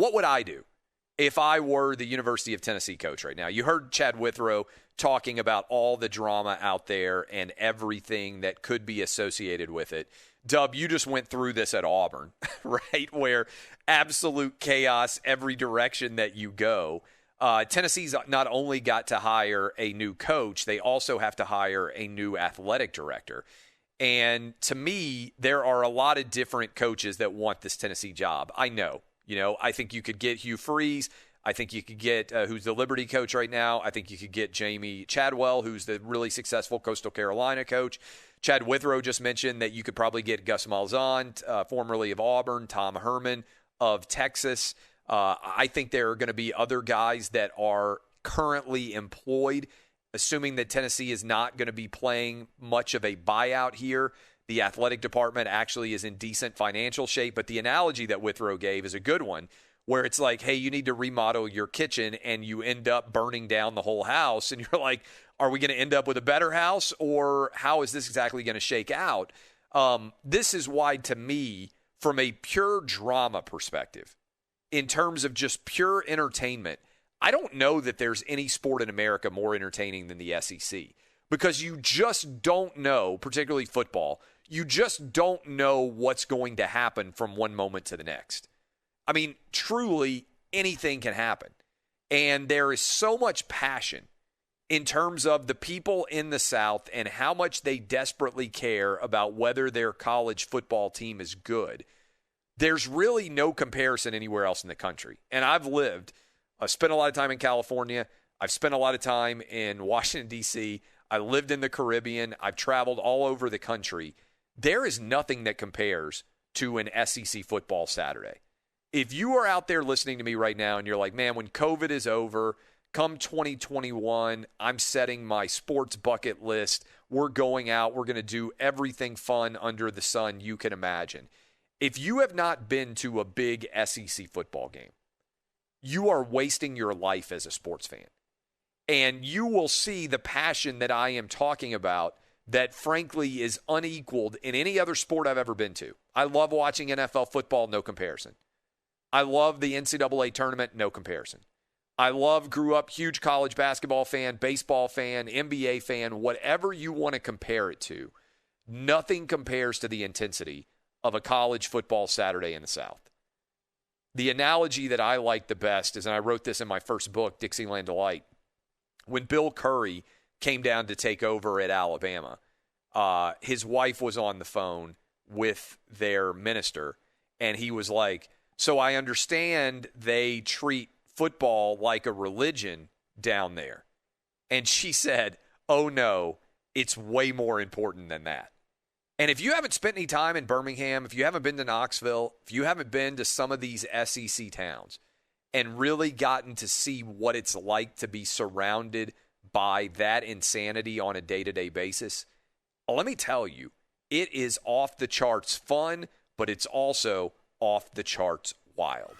what would I do if I were the University of Tennessee coach right now? You heard Chad Withrow talking about all the drama out there and everything that could be associated with it. Dub, you just went through this at Auburn, right, where absolute chaos every direction that you go. Tennessee's not only got to hire a new coach, they also have to hire a new athletic director. And to me, there are a lot of different coaches that want this Tennessee job. I know. I think you could get Hugh Freeze. I think you could get who's the Liberty coach right now. I think you could get Jamie Chadwell, who's the really successful Coastal Carolina coach. Chad Withrow just mentioned that you could probably get Gus Malzahn, formerly of Auburn, Tom Herman of Texas. I think there are going to be other guys that are currently employed, assuming that Tennessee is not going to be playing much of a buyout here. The athletic department actually is in decent financial shape, but the analogy that Withrow gave is a good one, where it's like, hey, you need to remodel your kitchen and you end up burning down the whole house. And you're like, are we going to end up with a better house, or how is this exactly going to shake out? This is why, to me, from a pure drama perspective, in terms of just pure entertainment, I don't know that there's any sport in America more entertaining than the SEC, because you just don't know, particularly football, you just don't know what's going to happen from one moment to the next. I mean, truly, anything can happen. And there is so much passion in terms of the people in the South and how much they desperately care about whether their college football team is good. There's really no comparison anywhere else in the country. And I've spent a lot of time in California. I've spent a lot of time in Washington, D.C. I lived in the Caribbean. I've traveled all over the country. There is nothing that compares to an SEC football Saturday. If you are out there listening to me right now and you're like, man, when COVID is over, come 2021, I'm setting my sports bucket list. We're going out. We're going to do everything fun under the sun you can imagine. If you have not been to a big SEC football game, you are wasting your life as a sports fan. And you will see the passion that I am talking about that, frankly, is unequaled in any other sport I've ever been to. I love watching NFL football, no comparison. I love the NCAA tournament, no comparison. Grew up huge college basketball fan, baseball fan, NBA fan, whatever you want to compare it to. Nothing compares to the intensity of a college football Saturday in the South. The analogy that I like the best is, and I wrote this in my first book, Dixieland Delight, when Bill Curry came down to take over at Alabama, his wife was on the phone with their minister, and he was like, so I understand they treat football like a religion down there. And she said, oh no, it's way more important than that. And if you haven't spent any time in Birmingham, if you haven't been to Knoxville, if you haven't been to some of these SEC towns and really gotten to see what it's like to be surrounded by that insanity on a day-to-day basis, let me tell you, it is off the charts fun, but it's also off the charts wild.